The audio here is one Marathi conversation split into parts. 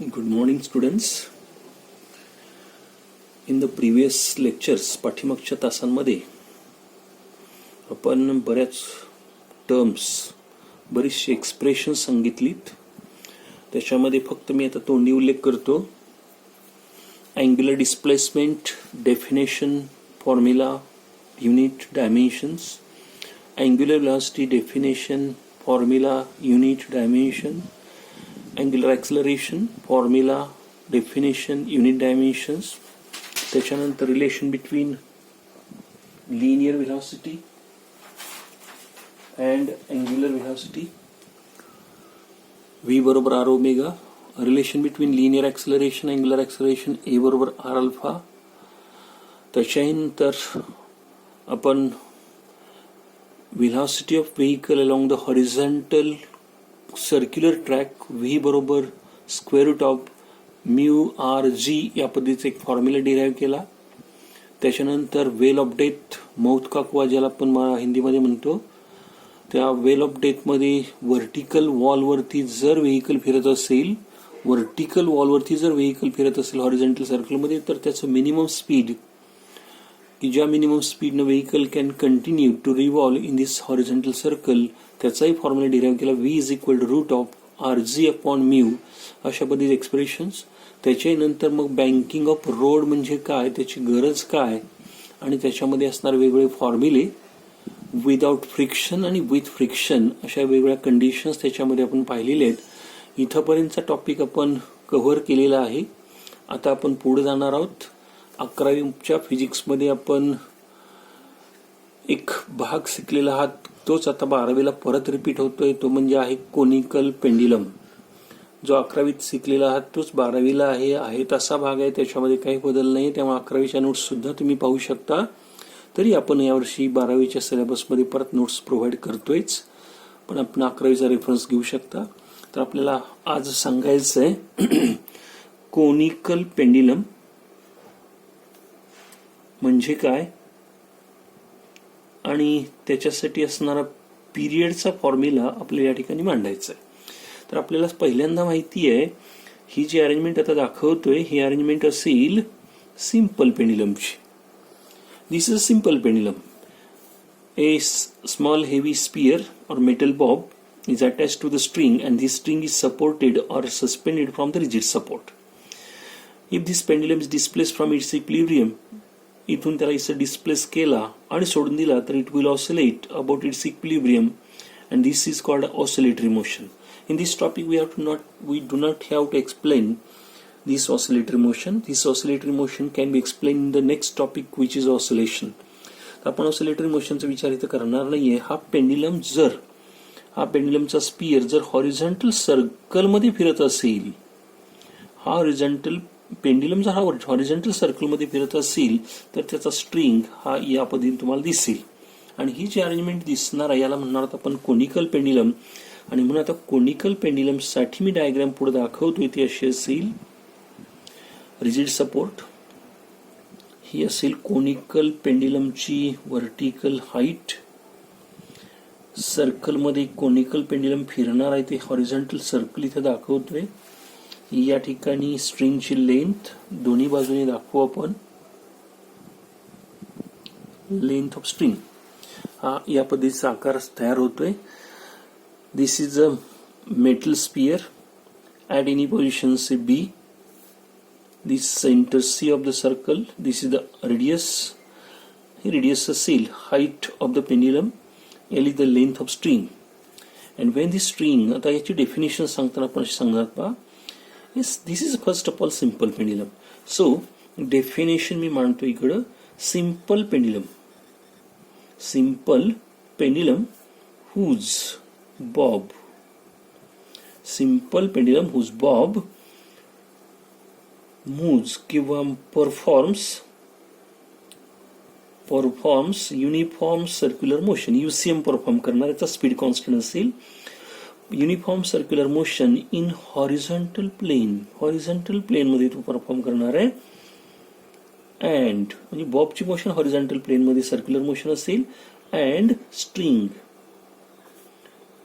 Good morning, students. In the previous lectures, पाठीमागच्या तासांमध्ये आपण बऱ्याच टर्म्स, बरीचशी एक्सप्रेशन सांगितलीत. त्याच्यामध्ये फक्त मी आता तोंडी उल्लेख करतो. Angular displacement, definition, formula, unit, dimensions. Angular velocity, definition, formula, unit, dimension. Angular acceleration, formula, definition, unit, dimensions. त्याच्यानंतर relation between linear velocity and angular velocity, V बरोबर R omega. Relation between linear acceleration, angular acceleration, A बरोबर आर अल्फा. त्याच्यानंतर आपण velocity of vehicle along the horizontal circular track, V बरोबर square root of mu R G या पद्धतीचा एक फॉर्म्युला डिराईव्ह केला. त्याच्यानंतर वेल ऑफ डेथ, मौत का कुआ ज्याला आपण हिंदीमध्ये म्हणतो, त्या वेल ऑफ डेथमध्ये व्हर्टिकल वॉलवरती जर व्हेइकल फिरत असेल, हॉरिझॉन्टल सर्कलमध्ये, तर त्याचं मिनिमम स्पीड, की ज्या मिनिमम स्पीडनं vehicle can continue to revolve in this horizontal circle, त्याचाही फॉर्म्युला डिराईव्ह केला. V is equal to root of R G upon mu, अशा पद्धतीचे एक्सप्रेशन्स. त्याच्यानंतर मग बँकिंग ऑफ रोड म्हणजे काय, त्याची गरज काय, आणि त्याच्यामध्ये असणारे वेगवेगळे फॉर्म्युले, विदाउट फ्रिक्शन आणि विथ फ्रिक्शन, अशा वेगवेगळ्या कंडिशन्स त्याच्यामध्ये आपण पाहिलेले आहेत. इथंपर्यंतचा टॉपिक आपण कव्हर केलेला आहे. आता आपण पुढे जाणार आहोत. 11वीच्या फिजिक्समध्ये आपण एक भाग शिकलेला आहात, तोच आता 12वीला परत रिपीट होतोय. तो म्हणजे आहे कोनिकल पेंड्युलम. जो 11वीत शिकलेला आहात तोच 12वीला आहे तसा भाग आहे. त्याच्यामध्ये काही बदल नाही. त्यामुळे 11वीच्या नोट्स सुद्धा तुम्ही पाहू शकता. तरी आपण यावर्षी 12वीच्या सिलेबसमध्ये परत नोट्स प्रोव्हाइड करतोयच, पण आपण 11वीचा रेफरन्स घेऊ शकता. तर आपल्याला आज सांगायचं आहे कोनिकल पेंड्युलम म्हणजे काय आणि त्याच्यासाठी असणारा पिरियडचा फॉर्म्युला आपल्याला या ठिकाणी मांडायचा आहे. तर आपल्याला पहिल्यांदा माहिती आहे, ही जी अरेंजमेंट आता दाखवतोय ही अरेंजमेंट असेल सिंपल पेंड्युलमची. This is a simple pendulum. A small heavy sphere or metal bob is attached to the string and this string is supported or suspended from the rigid support. If this pendulum is displaced from its equilibrium, इथून त्याला इथं डिस्प्लेस केला आणि सोडून दिला तर it will oscillate about it's equilibrium and this is called oscillatory motion. In this topic we do not have to explain this oscillatory motion. This oscillatory motion can be explained in the next topic which is oscillation. आपण ऑसिलेटरी मोशनचा विचार इथं करणार नाहीये. हा पेंड्युलमचा स्पियर जर हॉरिझॉन्टल सर्कलमध्ये फिरत असेल, पेंड्युलम जर हॉरिझॉन्टल सर्कलमध्ये फिरत असेल तर त्याचा स्ट्रिंग हा या पद्धतीने तुम्हाला दिसेल. आणि ही जी अरेंजमेंट दिसणार आहे याला म्हणणार आहोत आपण कोनिकल पेंड्युलम. आणि म्हणून आता कोनिकल पेंड्युलम साठी मी डायग्राम पुढे दाखवतोय ती अशी असेल. रिजिड सपोर्ट, ही असेल कोनिकल पेंड्युलमची व्हर्टिकल हाईट. सर्कलमध्ये कोनिकल पेंड्युलम फिरणार आहे ते हॉरिझॉन्टल सर्कल इथे दाखवतोय. या ठिकाणी स्ट्रिंगची लेंथ दोन्ही बाजूने दाखवू आपण. लेंथ ऑफ स्ट्रिंग हा या पद्धतीचा आकार तयार होतोय. This is a metal sphere at any position say B. This center C of the circle. This is the radius. Radius असेल height of the pendulum. L is the length of string. And when this string, आता याची डेफिनेशन सांगताना आपण सांगणार पहा. Yes, this is first of all simple pendulum. So definition मी मांडतो इकडं. Simple pendulum whose bob moves किंवा performs uniform circular motion. UCM perform करणार, याचा स्पीड कॉन्स्टंट असेल. Uniform circular motion in horizontal plane मध्ये तो परफॉर्म करणार आहे. अँड म्हणजे बॉबची मोशन हॉरिझॉन्टल प्लेन मध्ये सर्क्युलर मोशन असेल. अँड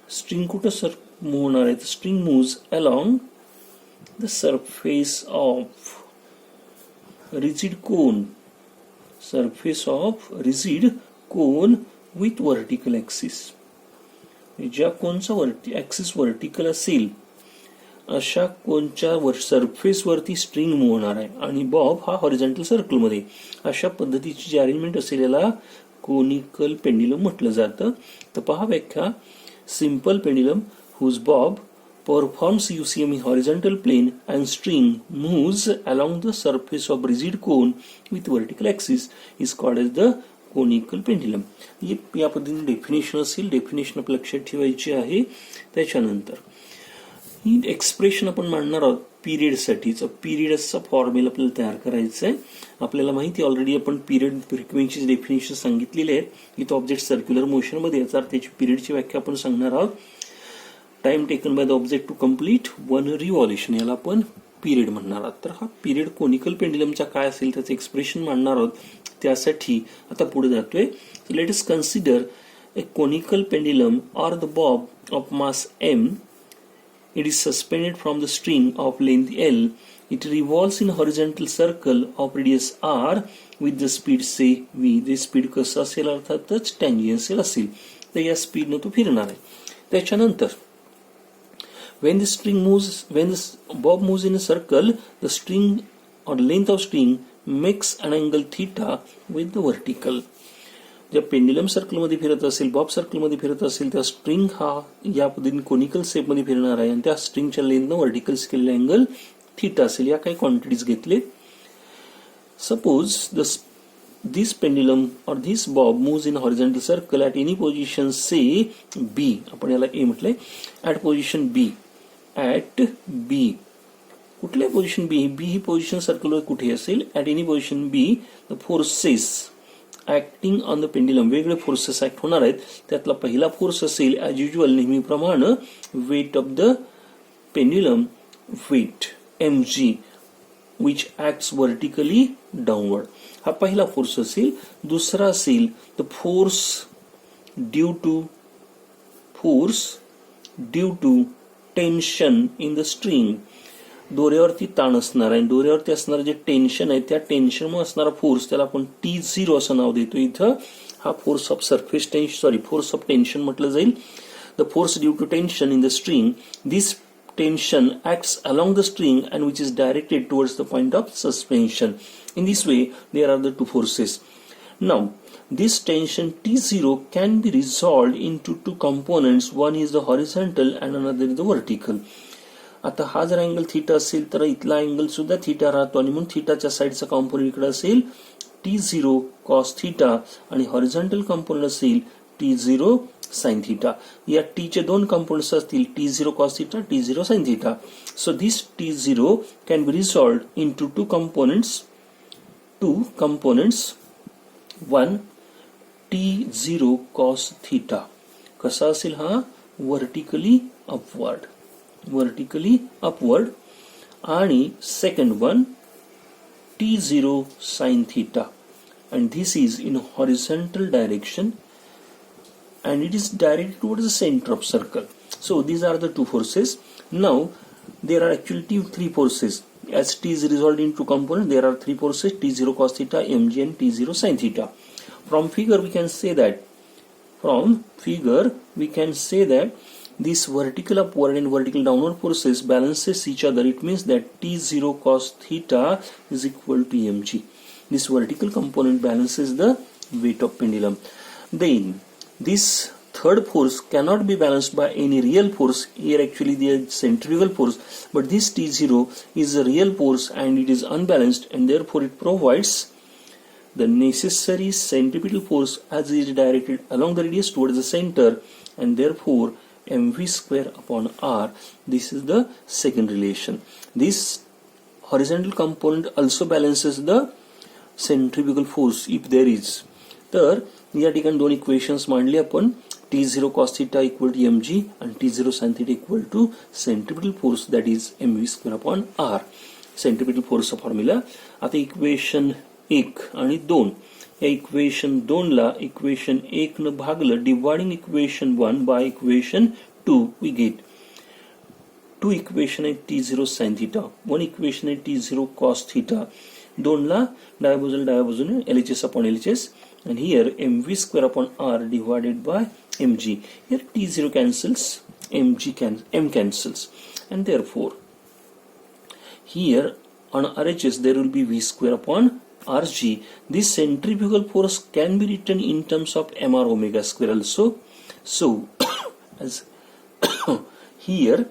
स्ट्रिंग कुठं मूव्ह होणार आहे, string moves along the surface of rigid cone, surface of rigid cone with vertical axis. ज्या कोनचा ॲक्सिस वर्टिकल असेल अशा कोनच्या सरफेस वरती स्ट्रिंग मूव्ह होणार आहे आणि बॉब हा हॉरिझॉन्टल सर्कल मध्ये. अशा पद्धतीची जी अरेंजमेंट असेल याला कोनिकल पेंड्युलम म्हटलं जातं. तर पहा व्याख्या, simple pendulum whose bob performs UCM in horizontal plane and string moves along the surface of rigid cone with vertical axis is called as the conical pendulum. या पद्धतीने डेफिनेशन असेल, डेफिनेशन आपल्या लक्षात ठेवायची आहे. त्याच्यानंतर ही एक्सप्रेशन आपण मांडणार आहोत पिरियडसाठीचं. पिरियडचा फॉर्म्युला आपल्याला तयार करायचा आहे. आपल्याला माहिती ऑलरेडी आपण पिरियड फ्रिक्वेन्सी डेफिनेशन सांगितलेले आहेत. इथं ऑब्जेक्ट सर्क्युलर मोशन मध्ये याचा अर्थ त्याची पिरियडची व्याख्या आपण सांगणार आहोत. Time taken by the object to complete one revolution याला आपण पिरियड म्हणणार आहोत. तर हा पिरियड कोनिकल पेंड्युलमचा काय असेल त्याचं एक्सप्रेशन मांडणार आहोत. त्यासाठी आता पुढे जातोय. Let us consider A conical pendulum or the Bob of mass m. It is suspended from the string of length L. It revolves in a horizontal circle of radius R with the speed say v. The speed कसं असेल अर्थातच टँजेन्शियल असेल. तर या स्पीडने तो फिरणार आहे. त्याच्यानंतर when the bob moves in a circle, the string or length of string makes an angle theta with the vertical. ज्या पेंड्युलम सर्कल मध्ये फिरत असेल, बॉब सर्कल मध्ये फिरत असेल, त्या स्ट्रिंग हा या पद्धतीने कोनिकल शेप मध्ये फिरणार आहे आणि त्या स्ट्रिंगच्या लेंथनं वर्टिकल केलेला अँगल थीटा असेल. या काही क्वांटिटीज घेतले. Suppose this pendulum or this bob moves in a horizontal circle at any position say B. आपण याला A म्हटलंय. at position B. at B. कुठल्या पोझिशन बी? बी ही पोझिशन सर्कलवर कुठे असेल? at any position B the forces acting on the pendulum, वेगळे फोर्सेस ऍक्ट होणार आहेत. त्यातला पहिला फोर्स असेल ॲज युजल नेहमीप्रमाणे weight of the pendulum, weight mg which acts vertically downward. हा पहिला फोर्स असेल. दुसरा असेल the force due to tension in the string. दोऱ्यावरती ताण असणार आहे. दोऱ्यावरती असणारं जे टेन्शन आहे त्या टेन्शनमुळे असणारा फोर्स त्याला आपण T0 असं नाव देतो. इथं हा force of surface tension force of tension म्हटलं जाईल. The force due to tension in the string. This tension acts along the string and which is directed towards the point of suspension. In this way, there are the two forces. Now, this tension T0 can be resolved into two components. One is the horizontal and another is the vertical. आता हा जर अँगल थीटा असेल तर इथला अँगल सुद्धा थीटा राहतो आणि म्हणून थीटाच्या साईडचा कॉम्पोनंट इकडे असेल T0 cos थीटा आणि हॉरिझॉन्टल कॉम्पोनंट असेल T0 sin theta. या t चे दोन कंपोनेंट्स असतील T0 cos theta, T0 sin theta. So this T0 can be resolved into two components. One T0 cos theta. कसा असेल हा? vertically upward. आणि second one T0 sin theta. And this is in horizontal direction. And it is directed towards the center of circle. So these are the two forces. Now there are actually three forces. As T is resolved into components, there are three forces: T0 cos theta, mg, and T0 sin theta. From figure we can say that this vertical upward and vertical downward forces balances each other. It means that T0 cos theta is equal to mg. This vertical component balances the weight of pendulum. Then this third force cannot be balanced by any real force. Here actually the centrifugal force, but this T0 is a real force and it is unbalanced, and therefore it provides the necessary centripetal force as it is directed along the radius towards the center, and therefore mv square upon r. This is the second relation. This horizontal component also balances the centrifugal force if there is. तर या ठिकाणी दोन इक्वेशन्स मांडली आपण. T0 cos theta equal to mg and T0 sin theta equal to centripetal force, that is mv square upon r. centripetal force चा फॉर्म्युला. आता इक्वेशन 1 आणि 2, या इक्वेशन 2 ला इक्वेशन 1 न भागलं, dividing equation 1 by equation 2 we get two equation आहे T0 sine theta, one equation आहे T0 कॉस थिटा, दोनला डाव्या बाजूने LHS upon LHS, and here mv square upon r divided by mg. Here T0 cancels, m cancels, and therefore here on RHS there will be v square upon rg. This centrifugal force can be written in terms of mr omega square also. So as here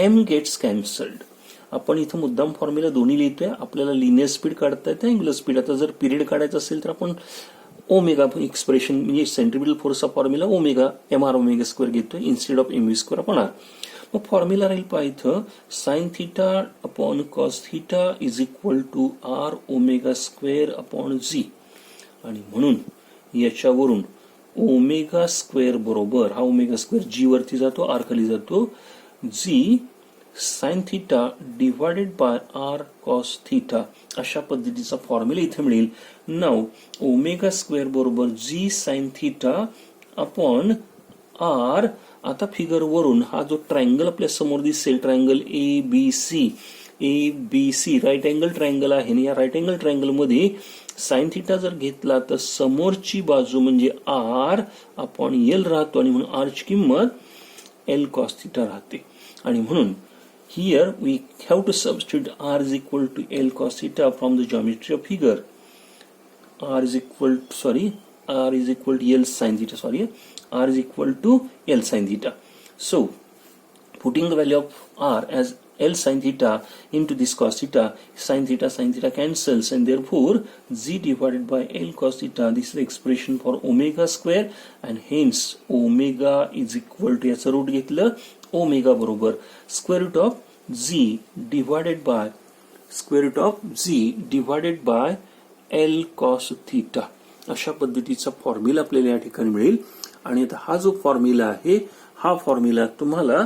m gets cancelled. आपण इथं मुद्दाम फॉर्म्युला दोन्ही लिहितोय. आपल्याला लिनियर स्पीड काढता येते, अँग्युलर स्पीड. आता जर पिरियड काढायचं असेल तर आपण ओमेगा एक्सप्रेशन म्हणजे सेंट्रिपिटल फोर्सचा formula omega mr omega square घेतोय instead of mv square upon r. मग फॉर्म्युला राहील पहा इथं sine theta upon cos theta is equal to r omega square upon g. आणि म्हणून याच्यावरून ओमेगा स्क्वेअर बरोबर हा ओमेगा स्क्वेअर g वरती जातो, r खाली जातो, g sine theta divided by R cos theta अशा पद्धतीचा फॉर्म्युला इथे मिळेल. नाव ओमेगा स्क्वेअर बरोबर G sine theta upon R. आता फिगर वरून हा जो ट्रायंगल आपल्या समोर दिसेल, triangle A B C right angle triangle आहे. या राईट अँगल ट्रायंगल मध्ये साइन थिटा जर घेतला तर समोरची बाजू म्हणजे आर अपॉन एल राहतो आणि म्हणून आर ची किंमत एल कॉस थिटा राहते. आणि म्हणून here we have to substitute r is equal to L cos theta from the geometry of figure. R is equal to L sin theta. R is equal to L sin theta. So putting the value of r as L sin theta into this cos theta, sin theta cancels, and therefore g divided by L cos theta. This is the expression for omega square, and hence omega is equal to याचं रूट घेतलं ओमेगा बरोबर square root of g divided by L cos theta. अशा पद्धतीचा फॉर्म्युला आपल्याला या ठिकाणी मिळेल. आणि आता हा जो फॉर्म्युला आहे हा फॉर्म्युला तुम्हाला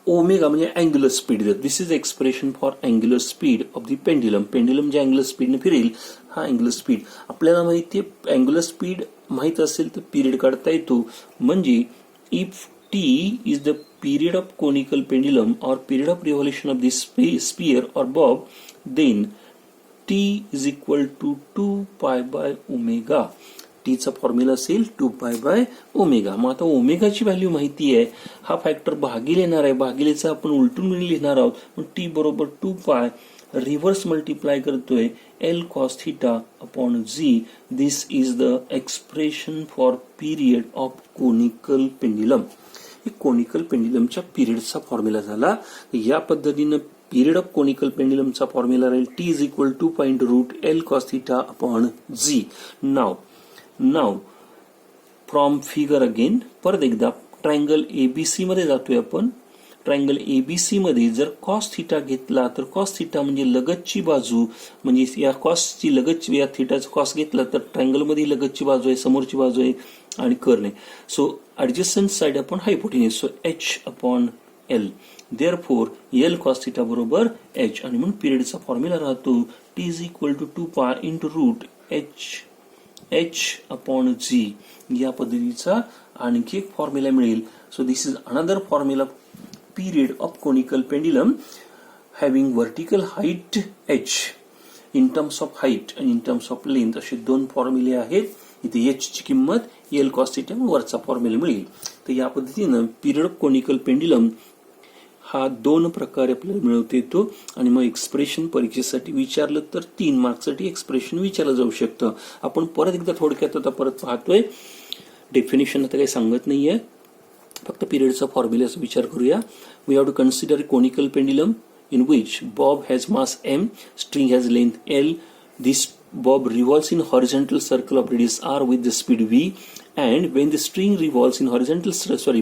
ओमेगा म्हणजे अँग्युलर स्पीड देतो. This is expression for angular speed of the pendulum. Pendulum जे अँग्युलर स्पीडने फिरेल हा अँग्युलर स्पीड. आपल्याला माहिती आहे अँग्युलर स्पीड माहित असेल तर पिरियड काढता येतो. म्हणजे if t is the period of conical pendulum or period of revolution of this sphere or bob, then t is equal to 2 pi by omega. t चा फॉर्म्युला असेल 2 pi by omega. मग आता ओमेगाची व्हॅल्यू माहिती आहे, हा फॅक्टर भागिले येणार आहे, भागिलेचा आपण उलटून लिहिणार आहोत. मग t बरोबर 2 pi रिव्हर्स मल्टिप्लाय करतोय L cos theta upon g. This is the expression for period of conical pendulum. Conical पेंड्युलमच्या पिरियडचा फॉर्म्युला झाला. या पद्धतीनं पिरियड ऑफ कोनिकल पेंड्युलमचा फॉर्म्युला राहील t is equal to point root L cos theta अपॉन g. Now from figure again परत एकदा ट्रायंगल ABC मध्ये जातोय आपण. ट्रायंगल ABC मध्ये जर कॉस थिटा घेतला तर कॉस थिटा म्हणजे लगतची बाजू, म्हणजे या कॉसची लगतची या थिटाचा कॉस घेतला तर ट्रायंगल मध्ये लगतची बाजू आहे, समोरची बाजू आहे आणि कर्न आहे. So adjacent side upon hypotenuse, so h upon L. Therefore L cos theta बरोबर h. आणि म्हणून पिरियडचा फॉर्म्युला राहतो t is equal to 2 pi into root h upon g. या पद्धतीचा आणखी एक फॉर्म्युला मिळेल. So this is another formula period of conical pendulum having vertical height h in terms of height and in terms of length. असे दोन फॉर्म्युले आहेत. इथे h ची किंमत L cos theta वरचा फॉर्म्युला मिळेल. तर या पद्धतीनं पिरियड ऑफ कोनिकल पेंड्युलम हा दोन प्रकारे आपल्याला मिळवता येतो. आणि मग एक्सप्रेशन परीक्षेसाठी विचारलं तर 3 मार्क्ससाठी एक्सप्रेशन विचारलं जाऊ शकतं. आपण परत एकदा थोडक्यात आता परत पाहतोय. डेफिनेशन आता काही सांगत नाहीये, फक्त पिरियडचा फॉर्म्युलाचा विचार करूया. We have to consider conical pendulum in which bob has mass m, string has length L. This bob revolves in horizontal circle of radius r with the speed v, and when the string revolves in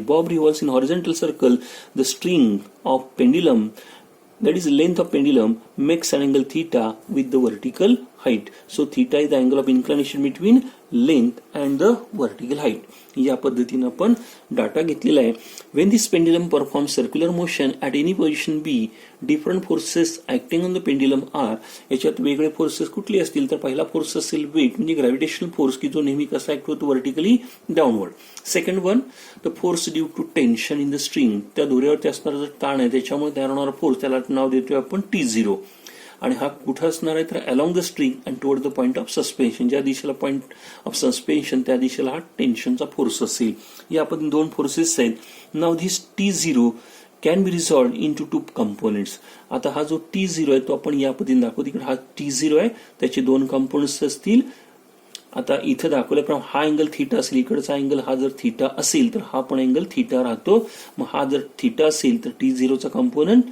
bob revolves in horizontal circle, the string of pendulum, that is length of pendulum, makes an angle theta with the vertical height. So theta is the angle of inclination between length and the vertical height. या पद्धतीने आपण डाटा घेतलेला आहे। When this pendulum perform circular motion at any position B, different forces acting on the pendulum are, याच्यात वेगळे फोर्सेस कुठले असतील तर पहिला फोर्स असेल वेट म्हणजे ग्रॅव्हिटेशनल फोर्स की जो नेहमी कसा ऍक्ट होतो vertically downward. Second one the force due to tension in the string, त्या दोऱ्यावरती असणारा जो ताण आहे त्याच्यामुळे तयार होणारा फोर्स त्याला नाव देतोय आपण T0। आणि हा कुठं असणार आहे तर along the string and toward the point of suspension, ज्या दिशेला पॉइंट ऑफ सस्पेन्शन त्या दिशेला हा टेन्शनचा फोर्स असेल। या पद्धतीने दोन फोर्सेस आहेत। Now this T0 can be resolved into two components. आता हा जो T0 आहे तो आपण या पद्धतीने दाखवतो, इकडे हा T0 आहे, त्याचे दोन कंपोनेंट्स असतील। आता इथं दाखवल्याप्रमाणे हा अँगल थीटा असेल, इकडचा अँगल हा जर थीटा असेल तर हा पण अँगल थीटा राहतो। मग हा जर थीटा असेल तर T0चा component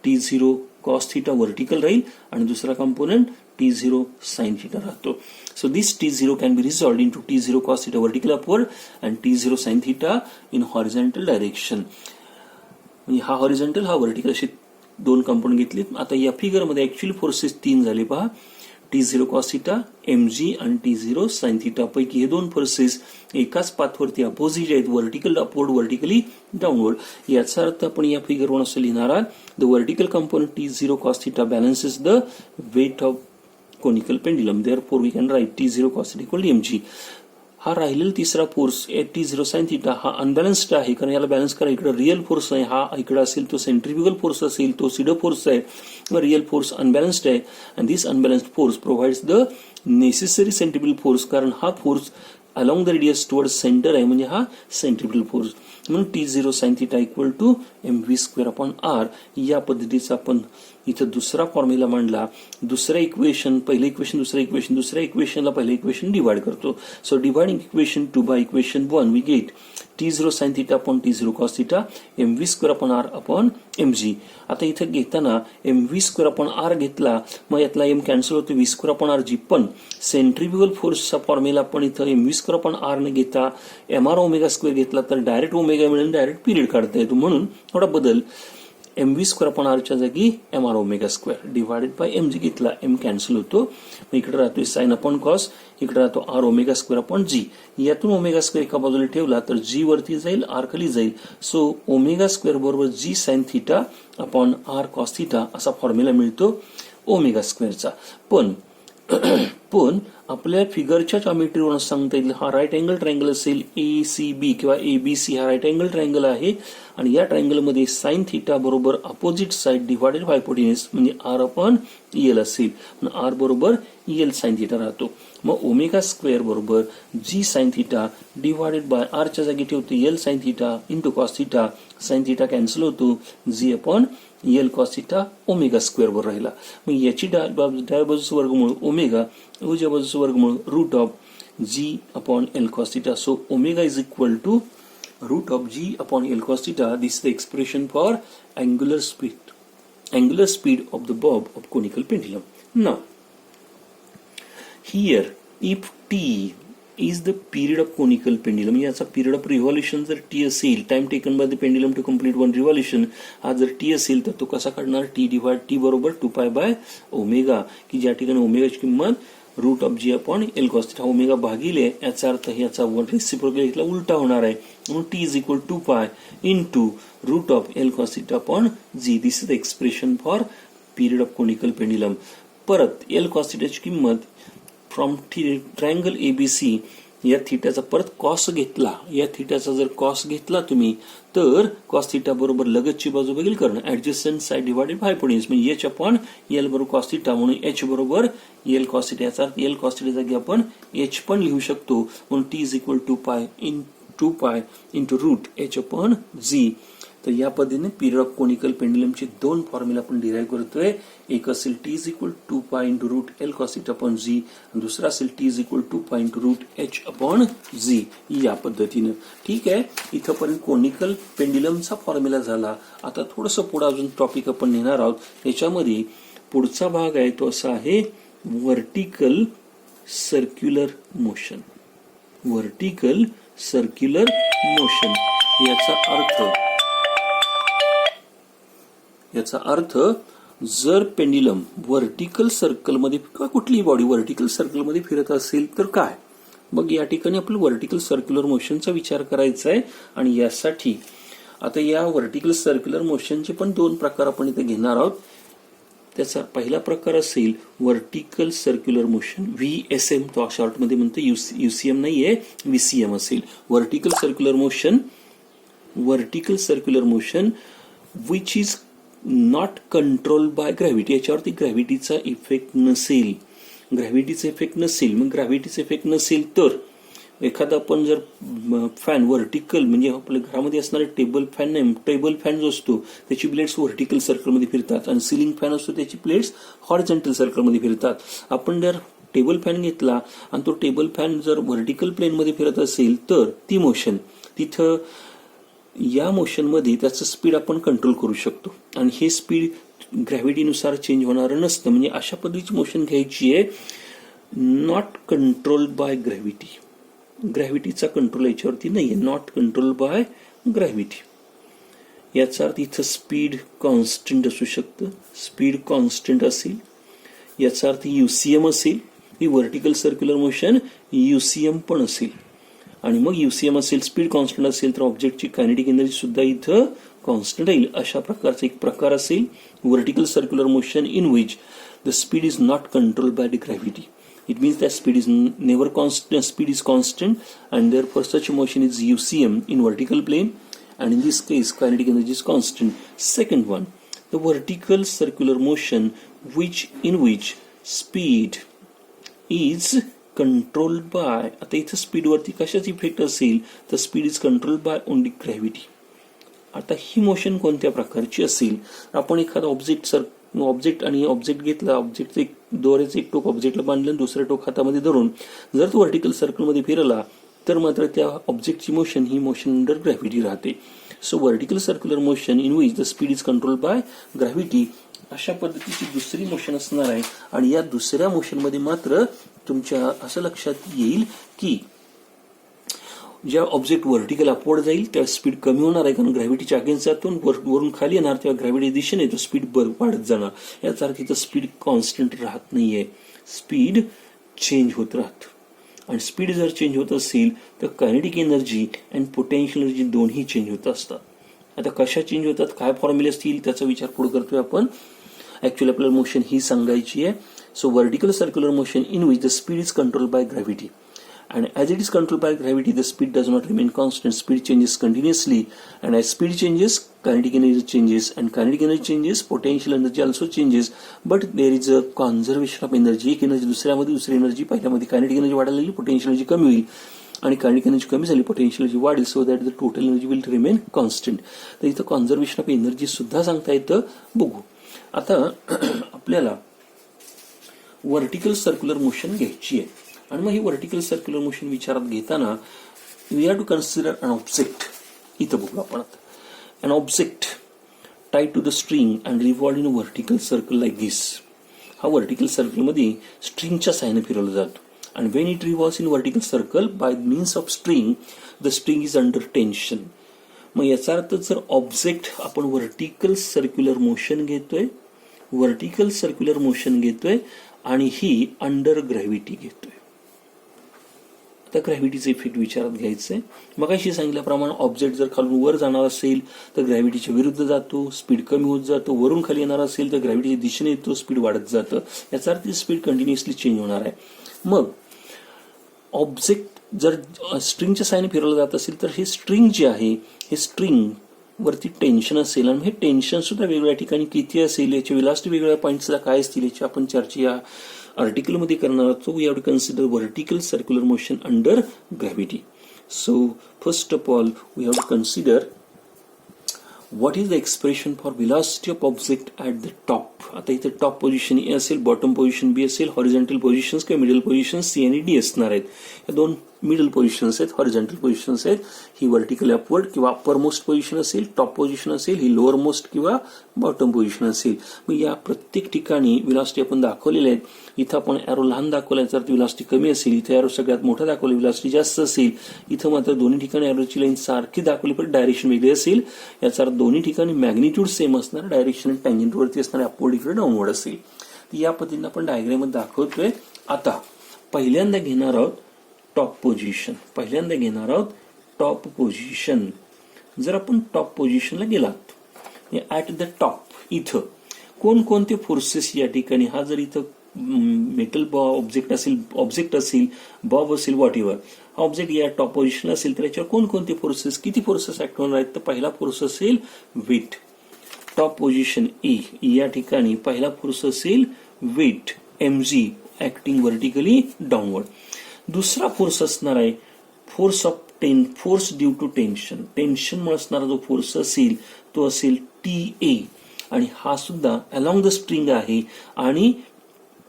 T0 cos theta vertical राहील आणि दुसरा कंपोनेंट T0 sin थीटा राहतो। So this T0 can be resolved into T0 cos theta vertical upward and T0 sin theta in horizontal direction. म्हणजे हा हॉरिझॉन्टल हा व्हर्टिकल असे दोन कंपोनेंट घेतलेत। आता या फिगर मध्ये ऍक्च्युअली फोर्सेस तीन झाले पहा, T0 cos थीटा mg आणि T0 sin थीटा पैकी हे दोन फोर्सेस एकाच पाथवरती अपोजिट आहेत, व्हर्टिकल अपवर्ड व्हर्टिकली डाऊनवर्ड। याचा अर्थ आपण या फिगरवर असं लिहिणार आहात, the vertical component T0 cos theta balances the weight of conical pendulum, therefore we can write T0 cos theta equal mg। हा राहिलेला तिसरा फोर्स T0 sin थीटा हा अनबॅलन्स्ड आहे, कारण याला बॅलन्स करा, इकडे रिअल फोर्स आहे, हा इकडे असेल तो सेंट्रिफ्युगल फोर्स असेल, तो सिडो फोर्स आहे, रिअल फोर्स अनबॅलन्स्ड आहे। And this unbalanced force provides the necessary centrifugal force, कारण हा force along the radius toward centre आहे, म्हणजे हा सेंट्रिफ्युगल फोर्स। म्हणून T0 sin theta equal to mv²/r। या पद्धतीचा आपण इथं दुसरा फॉर्म्युला मांडला। दुसरा इक्वेशन पहिलं इक्वेशन दुसरं इक्वेशन, दुसऱ्या इक्वेशनला पहिलं इक्वेशन डिवाइड करतो। So dividing equation 2 by equation 1 we get T0 sin theta upon T0 cos theta mv²/r upon mg। आता इथं घेताना mv²/r घेतला, मग यातला m कॅन्सल होतो, v²/r g, पण सेंट्रिफ्युगल फोर्सचा फॉर्म्युला आपण इथं mv²/r ने घेता mr²² घेतला तर डायरेक्ट ओमेगा मिळून डायरेक्ट पिरियड काढता येतो। म्हणून थोडा बदल, mv²/r च्या जागी mr² डिवाइडेड बाय mg घेतला, m कॅन्सल होतो, इकडे राहतोय साइन अपॉन कॉस, इकडे राहतो r⍵²/g। यातून ω² एका बाजूला ठेवला तर g वरती जाईल, r खाली जाईल। सो ω² बरोबर g sin theta upon r cos theta असा फॉर्म्युला मिळतो ω²चा। पण आपल्या फिगरच्या जॉमेट्रीवरून सांगता येईल, हा राईट अँगल ट्रायंगल असेल ACB किंवा ABC, हा राईट अँगल ट्रायंगल आहे आणि या ट्रायंगल मध्ये साइन थीटा बरोबर अपोजिट साइड डिवाइडेड बाय हायपोटेन्यूज म्हणजे r/l असेल, r बरोबर l sin थीटा राहतो। मग ω² बरोबर g sin theta divided by r च्या जागी ठेवतो l sin theta into cos theta, sin theta cancel होतो, g/l cos थीटा ω² वर राहिला। मग याची डाव्या बाजूचं वर्गमूळ ओमेगा, उजव्या बाजूचं वर्गमूळ root of g/l cos theta. So omega is equal to root of g/l cos theta. This is the expression for angular speed of the bob of conical pendulum. Now, here if t is the period of conical pendulum, याचा period of revolution जर t असेल, time taken by the pendulum to complete one revolution, हा जर t असेल तर तो कसा काढणार, t बरोबर 2π/ω, की ज्या ठिकाणी ओमेगाची किंमत root of g/l cos theta, omega भागिले याचा अर्थ याचा रेसिप्रोकल इथला उलटा होणार आहे, म्हणून t is equal 2π into root of l cos theta upon g। This is the expression for period of conical pendulum. परत l cos थीटाची किंमत फ्रॉम ट्रायंगल ABC, या थीटाचा परत कॉस घेतला, या थीटाचा जर कॉस घेतला तुम्ही तर cos थीटा बरोबर लगतची बाजू बघील करणं, ऍडजस्टंट साइड डिवाइडेड बाय हायपोटेन्यूज म्हणजे h/l बरोबर cos थीटा, म्हणून h बरोबर l cos थीटा, याचा अर्थ l cos थीटा जागी आपण h पण लिहू शकतो, म्हणून t is equal 2π into root h/g। तर या पद्धतीने पीरियड ऑफ कोनिकल पेंड्युलमचे दोन फॉर्म्युला आपण डिराइव्ह करतोय, एक असेल t is equal 2π into root l cos theta upon g, आणि दुसरा असेल t is equal 2π into root h/g। या पद्धतीने ठीक आहे। इथंपर्यंत कोनिकल पेंड्युलमचा फॉर्म्युला झाला। आता थोडंसं पुढे अजून टॉपिक आपण नेणार आहोत, त्याच्यामध्ये पुढचा भाग आहे तो असा आहे vertical circular motion. Vertical circular motion याचा अर्थ जर पेंड्युलम व्हर्टिकल सर्कल मध्ये किंवा कुठलीही बॉडी व्हर्टिकल सर्कल मध्ये फिरत असेल तर काय, मग या ठिकाणी आपलं व्हर्टिकल सर्क्युलर मोशनचा विचार करायचा आहे. आणि यासाठी आता या व्हर्टिकल सर्क्युलर मोशनचे पण दोन प्रकार आपण इथे घेणार आहोत. त्याचा पहिला प्रकार असेल व्हर्टिकल सर्क्युलर मोशन, VSM तो शॉर्टमध्ये म्हणतो, UCM नाहीये, VCM असेल. Vertical circular motion which is not control by gravity. याच्यावरती ग्रॅव्हिटीचा इफेक्ट नसेल. मग ग्रॅव्हिटीचा इफेक्ट नसेल तर एखादा आपण जर फॅन व्हर्टिकल म्हणजे आपल्या घरामध्ये असणारे टेबल फॅन जो असतो त्याची ब्लेड्स व्हर्टिकल सर्कलमध्ये फिरतात आणि सिलिंग फॅन असतो त्याची ब्लेड्स हॉरिझॉन्टल सर्कलमध्ये फिरतात. आपण जर टेबल फॅन घेतला आणि तो टेबल फॅन जर व्हर्टिकल प्लेनमध्ये फिरत असेल तर ती मोशन तिथं या मोशनमध्ये त्याचं स्पीड आपण कंट्रोल करू शकतो आणि हे स्पीड ग्रॅव्हिटीनुसार चेंज होणारं नसतं. म्हणजे अशा पद्धतीची मोशन घ्यायची आहे, नॉट कंट्रोल बाय ग्रॅव्हिटी. ग्रॅव्हिटीचा कंट्रोल याच्यावरती नाहीये, नॉट कंट्रोल बाय ग्रॅव्हिटी. याचा अर्थ इथं स्पीड कॉन्स्टंट असू शकतं, स्पीड कॉन्स्टंट असेल. याचा अर्थ UCM असेल, ही व्हर्टिकल सर्क्युलर मोशन UCM पण असेल. आणि मग UCM असेल, स्पीड कॉन्स्टंट असेल तर ऑब्जेक्टची कायनेटिक एनर्जी सुद्धा इथं कॉन्स्टंट राहील. अशा प्रकारचा एक प्रकार असेल vertical circular motion in which the speed is not control by the gravity. It means that speed is never constant. Speed is constant, and therefore such a motion is UCM in vertical plane, and in this case, kinetic energy is constant. Second one, the vertical circular motion, in which speed is controlled by. आता इथं स्पीड वरती कशाचा इफेक्ट असेल तर speed is controlled by only gravity. आता ही मोशन कोणत्या प्रकारची असेल? आपण एखादा ऑब्जेक्ट घेतला, ऑब्जेक्टचं एक दोऱ्याचं एक टोक ऑब्जेक्टला बांधलं, दुसरं टोक हातामध्ये धरून जर तो व्हर्टिकल सर्कलमध्ये फिरला तर मात्र त्या ऑब्जेक्टची मोशन ही मोशन अंडर ग्रॅव्हिटी राहते. So vertical circular motion in which the speed is control by gravity अशा पद्धतीची दुसरी मोशन असणार आहे. आणि या दुसऱ्या मोशनमध्ये मात्र तुमच्या असं लक्षात येईल की ज्या ऑब्जेक्ट व्हर्टिकल अपवर्ड जाईल त्या स्पीड कमी होणार आहे, कारण ग्रॅव्हिटीच्या अगेन्स्ट जातून वरून खाली येणार तेव्हा ग्रॅव्हिटी दिशेने तो स्पीड वाढत जाणार. याचा अर्थ इथं स्पीड कॉन्स्टंट राहत नाहीये, स्पीड चेंज होत राहत. आणि स्पीड जर चेंज होत असेल तर कायनेटिक एनर्जी आणि पोटेन्शियल एनर्जी दोन्ही चेंज होत असतात. आता कशा चेंज होतात, काय फॉर्म्युले असतील त्याचा विचार पुढे करतोय आपण. ऍक्च्युअली आपल्याला मोशन ही सांगायची आहे. So vertical circular motion in which the speed is control by gravity. And as it is controlled by gravity, the speed does not remain constant. Speed changes continuously, and as speed changes, kinetic energy changes, and kinetic energy changes, potential energy also changes. But there is a conservation of energy. एक एनर्जी दुसऱ्यामध्ये दुसरी एनर्जी पहिल्यामध्ये कायनेटिक एनर्जी वाढायला लागली, पोटेन्शियल एनर्जी कमी होईल, आणि कायनेटिक एनर्जी कमी झाली, पोटेन्शियल एनर्जी वाढेल, so that the total energy will remain constant. तर इथं कॉन्झर्वेशन ऑफ एनर्जी सुद्धा सांगता येतं. बघू आता आपल्याला व्हर्टिकल सर्क्युलर मोशन घ्यायची आहे. आणि मग ही व्हर्टिकल सर्क्युलर मोशन विचारात घेताना we have to consider an object. इथं बघू आपण आता an object tied to the string and revolved in a vertical circle like this. हा व्हर्टिकल सर्कलमध्ये स्ट्रिंगच्या साहाय्याने फिरवला जातो. आणि when it revolves in vertical circle by means of string, the string is under tension. मग याचा अर्थ जर ऑब्जेक्ट आपण व्हर्टिकल सर्क्युलर मोशन घेतोय आणि ही अंडर ग्रॅव्हिटी घेतोय. आता ग्रॅव्हिटीचा इफेक्ट विचारात घ्यायचंय. मग अशी सांगितल्याप्रमाणे ऑब्जेक्ट जर खालून वर जाणार असेल तर ग्रॅव्हिटीच्या विरुद्ध जातो, स्पीड कमी होत जातो. वरून खाली येणार असेल तर ग्रॅव्हिटीच्या दिशेने येतो, स्पीड वाढत जातं. याचा अर्थ स्पीड कंटिन्युअसली चेंज होणार आहे. मग ऑब्जेक्ट जर स्ट्रिंगच्या साहाय्याने फिरवलं जात असेल तर हे स्ट्रिंग जे आहे हे स्ट्रिंग वरती टेन्शन असेल, आणि हे टेन्शन सुद्धा वेगवेगळ्या ठिकाणी किती असेल, याचे विलास्ट वेगवेगळ्या पॉईंट्सला काय असतील याची आपण चर्चा या आर्टिकलमध्ये करणार आहोत. We have to consider vertical circular motion under gravity. So first of all we have to consider what is the expression for velocity of object at the top. आता इथे टॉप पोझिशन ए असेल, बॉटम पोझिशन बी असेल, हॉरिझॉन्टल पोझिशन्स किंवा मिडल पोझिशन्स सी आणि डी असणार आहेत. या दोन मिडल पोझिशन्स आहेत, हॉरिझॉन्टल पोझिशन्स आहेत. ही व्हर्टिकल अपवर्ड किंवा अप्पर मोस्ट पोझिशन असेल, टॉप पोझिशन असेल, ही लोअर मोस्ट किंवा बॉटम पोझिशन असेल. मग या प्रत्येक ठिकाणी व्हेलॉसिटी आपण दाखवलेल्या आहेत. इथं आपण एरो लहान दाखवलाय तर व्हेलॉसिटी कमी असेल, इथे एरो सगळ्यात मोठा दाखवला व्हेलॉसिटी जास्त असेल. इथं मात्र दोन्ही ठिकाणी एरोची लाईन सारखी दाखवली पण डायरेक्शन वेगळी असेल. याचा अर्थ दोन्ही ठिकाणी मॅग्निट्यूड सेम असणार, डायरेक्शन टँजंट वरती असणार, अपवर्ड इकडे डाऊनवर्ड असेल. या पद्धतीने आपण डायग्राम मध्ये दाखवतोय. आता पहिल्यांदा घेणार आहोत टॉप पोझिशन. पहिल्यांदा घेणार आहोत टॉप पोझिशन. जर आपण टॉप पोझिशनला गेलात ऍट द टॉप इथं कोणकोणते फोर्सेस या ठिकाणी, हा जर इथं मेटल ऑब्जेक्ट असेल बॉब असेल व्हॉट एव्हर, हा ऑब्जेक्ट या टॉप पोझिशन असेल तर याच्यावर कोणकोणते फोर्सेस, किती फोर्सेस ऍक्ट होणार आहेत. तर पहिला फोर्स असेल वेट. टॉप पोझिशन ए या ठिकाणी पहिला फोर्स असेल weight mg acting vertically downward. दुसरा फोर्स असणार आहे फोर्स ड्यू टू टेन्शन. टेन्शनमुळे असणारा जो फोर्स असेल तो असेल TA आणि हा सुद्धा अलॉंग द स्ट्रिंग आहे आणि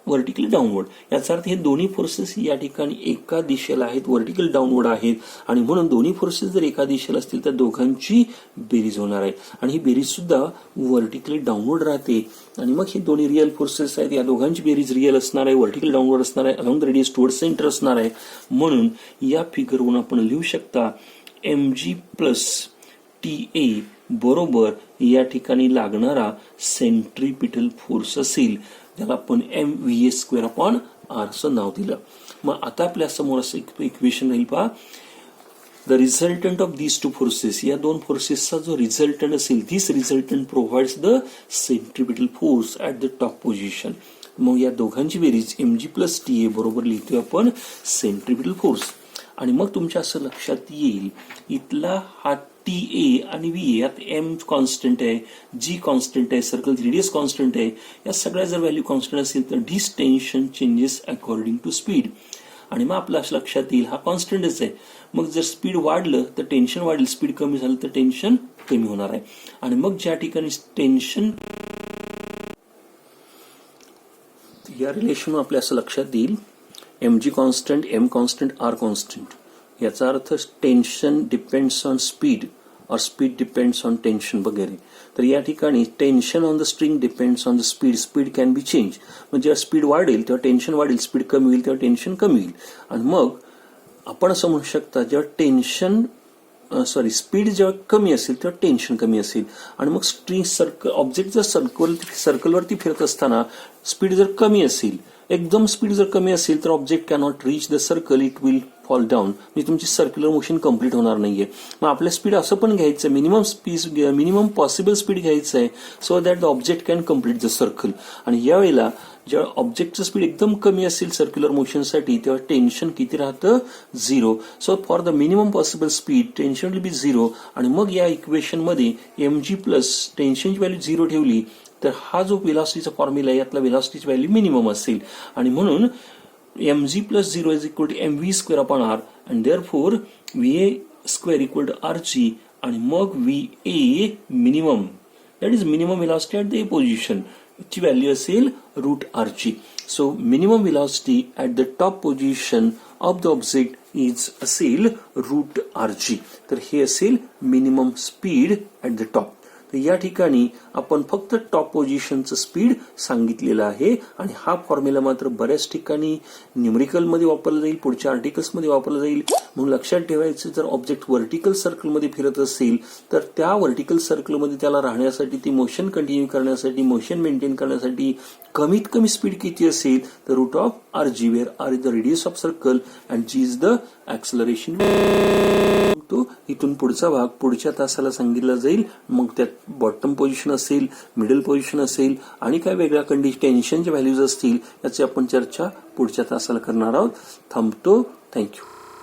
व्हर्टिकली डाऊनवर्ड. याचा अर्थ हे दोन्ही फोर्सेस या ठिकाणी एका दिशेला आहेत, व्हर्टिकल डाऊनवर्ड आहेत आणि म्हणून दोन्ही फोर्सेस जर एका दिशेला असतील तर दोघांची बेरीज होणार आहे आणि ही बेरीज सुद्धा व्हर्टिकली डाऊनवर्ड राहते आणि मग हे दोन्ही रिअल फोर्सेस आहेत, या दोघांची बेरीज रिअल असणार आहे, व्हर्टिकल डाऊनवर्ड असणार आहे, along the radius toward centre असणार आहे. म्हणून या फिगरवरून आपण लिहू शकता mg प्लस TA बरोबर या ठिकाणी लागणारा सेंट्रीपिटल फोर्स असेल, ज्याला आपण mva² असं नाव दिलं. मग आता आपल्या समोर असं इक्वेशन राहील पहा. The resultant of these two forces, या दोन फोर्सेसचा जो रिझल्टंट असेल, this resultant provides the centripetal force at the top position. मग या दोघांची बेरीज mg प्लस TA बरोबर लिहितोय आपण सेंट्रीपिटल फोर्स. आणि मग तुमच्या असं लक्षात येईल इथला हा TA आणि VA यात M कॉन्स्टंट आहे, G कॉन्स्टंट आहे, सर्कल रेडियस कॉन्स्टंट आहे. या सगळ्या जर व्हॅल्यू कॉन्स्टंट असेल तर this tension changes according to speed. आणि मग आपल्या लक्षात येईल हा कॉन्स्टंटच आहे. मग जर स्पीड वाढलं तर टेन्शन वाढेल, स्पीड कमी झालं तर टेन्शन कमी होणार आहे. आणि मग ज्या ठिकाणी टेन्शन, या रिलेशन आपल्या असं लक्षात येईल mg constant, m constant, r constant. याचा अर्थ टेन्शन डिपेंड्स ऑन स्पीड और स्पीड डिपेंड्स ऑन टेन्शन वगैरे. तर या ठिकाणी tension on the string depends on the speed. Speed can be change. म्हणजे जेव्हा स्पीड वाढेल तेव्हा टेन्शन वाढेल, स्पीड कमी होईल तेव्हा टेन्शन कमी होईल. आणि मग आपण असं म्हणू शकता जेव्हा स्पीड जेव्हा कमी असेल तेव्हा टेन्शन कमी असेल. आणि मग स्ट्रिंग ऑब्जेक्ट जर सर्कलवरती फिरत असताना स्पीड जर कमी असेल, एकदम स्पीड जर कमी असेल तर object cannot reach the circle, it will fall down. म्हणजे तुमची सर्क्युलर मोशन कम्प्लीट होणार नाहीये. मग आपल्या स्पीड असं पण घ्यायचं, मिनिमम पॉसिबल स्पीड घ्यायचं आहे so that the object can complete the circle. आणि यावेळेला जेव्हा ऑब्जेक्टचं स्पीड एकदम कमी असेल सर्क्युलर मोशनसाठी तेव्हा टेन्शन किती राहतं 0. So for the minimum possible speed tension will be 0. आणि मग या इक्वेशन मध्ये mg प्लस टेन्शनची व्हॅल्यू 0 ठेवली तर हा जो वेलॉसिटीचा फॉर्म्युला आहे यातला वेलॉसिटीची व्हॅल्यू मिनिमम असेल. आणि म्हणून mg plus 0 is equal to mv² upon r and therefore va² equal to rg. आणि मग va minimum, that is minimum velocity at the position, ची व्हॅल्यू असेल √rg. So minimum velocity at the top position of the object is असेल √rg. तर हे असेल minimum speed at the top. तर या ठिकाणी आपण फक्त टॉप पोझिशनचं स्पीड सांगितलेलं आहे आणि हा फॉर्म्युला मात्र बऱ्याच ठिकाणी न्यूमरिकलमध्ये वापरला जाईल, पुढच्या आर्टिकल्समध्ये वापरला जाईल. म्हणून लक्षात ठेवायचं जर ऑब्जेक्ट व्हर्टिकल सर्कलमध्ये फिरत असेल तर त्या व्हर्टिकल सर्कलमध्ये त्याला राहण्यासाठी, ती मोशन कंटिन्यू करण्यासाठी, मोशन मेंटेन करण्यासाठी कमीत कमी स्पीड किती असेल तर √rg, where r is the radius of circle and g is the acceleration. तो इथून पुढचा भाग पुढच्या तासाला सांगितला जाईल. मग त्यात बॉटम पोझिशन असेल, मिडल पोझिशन असेल आणि काय वेगळ्या टेन्शनच्या व्हॅल्यूज असतील याची आपण चर्चा पुढच्या तासाला करणार आहोत. थांबतो. थँक्यू.